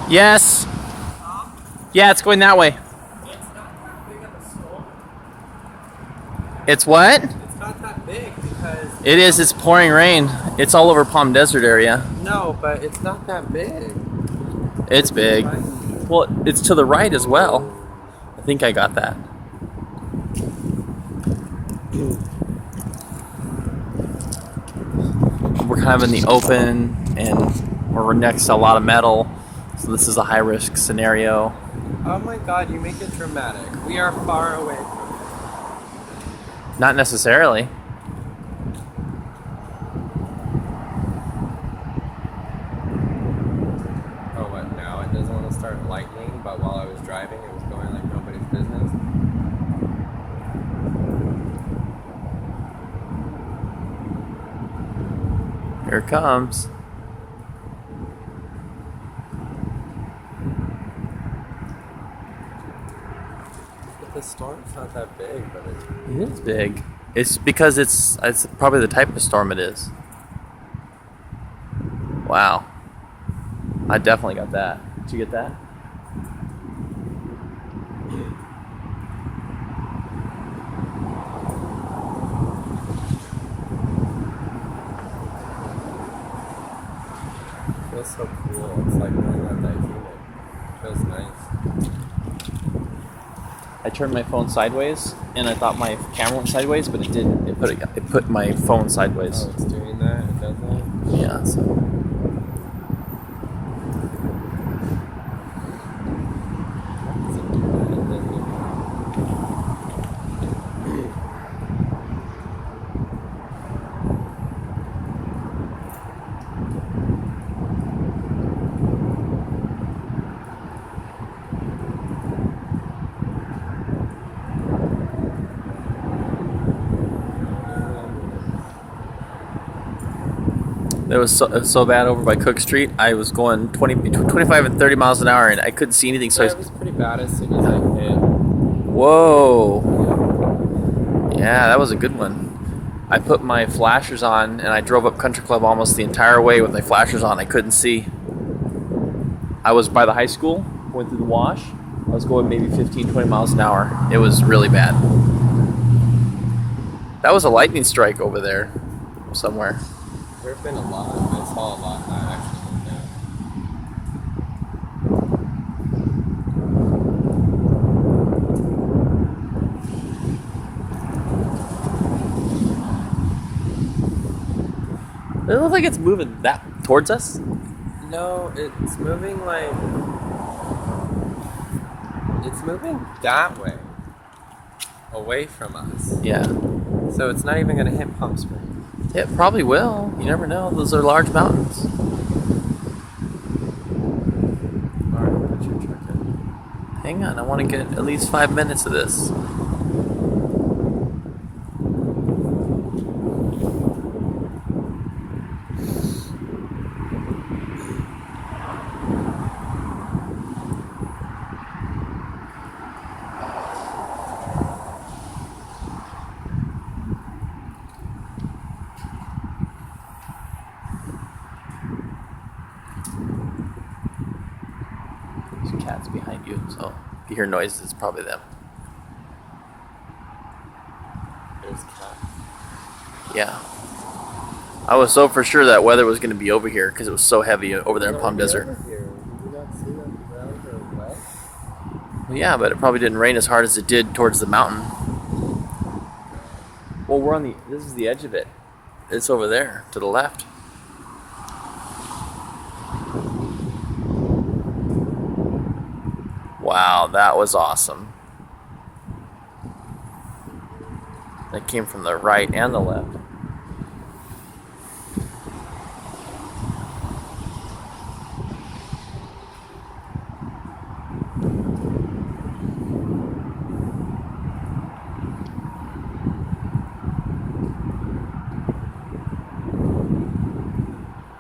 Yes. Yeah, it's going that way. It's what? It's not that big because... It is. It's pouring rain. It's all over Palm Desert area. No, but it's not that big. It's big. Well, it's to the right as well. I think I got that. We're kind of in the open, and we're next to a lot of metal. So this is a high-risk scenario. Oh my god, you make it dramatic. We are far away from it. Not necessarily. Oh, what now? It doesn't want to start lightning, but while I was driving, it was going like nobody's business. Here it comes. The storm's not that big, but It is big. It's because it's probably the type of storm it is. Wow. I definitely got that. Did you get that? it feels so cool. It's like really not that humid. It feels nice. I turned my phone sideways, and I thought my camera went sideways, but it didn't. It put my phone sideways. Oh, it's doing that? It does that? Yeah. So. Does it do that? It doesn't even... It was so bad over by Cook Street. I was going 25 and 30 miles an hour, and I couldn't see anything. So Yeah, it was pretty bad as soon as I hit. Whoa. Yeah, that was a good one. I put my flashers on, and I drove up Country Club almost the entire way with my flashers on. I couldn't see. I was by the high school, went through the wash. I was going maybe 15, 20 miles an hour. It was really bad. That was a lightning strike over there somewhere. There have been a lot. I saw a lot that actually went down. Does it look like it's moving that towards us? No, it's moving like... It's moving that way. Away from us. Yeah. So it's not even going to hit Palm Springs. It probably will. You never know. Those are large mountains. Alright, put your truck in. Hang on, I want to get at least 5 minutes of this. There's cats behind you, so if you hear noises, it's probably them. There's cats. Yeah. I was so for sure that weather was going to be over here because it was so heavy over there in Palm Desert. Over here. Did you not see that the grounds are wet? Well, yeah, but it probably didn't rain as hard as it did towards the mountain. Well, we're on the... This is the edge of it. It's over there to the left. Wow, that was awesome. That came from the right and the left.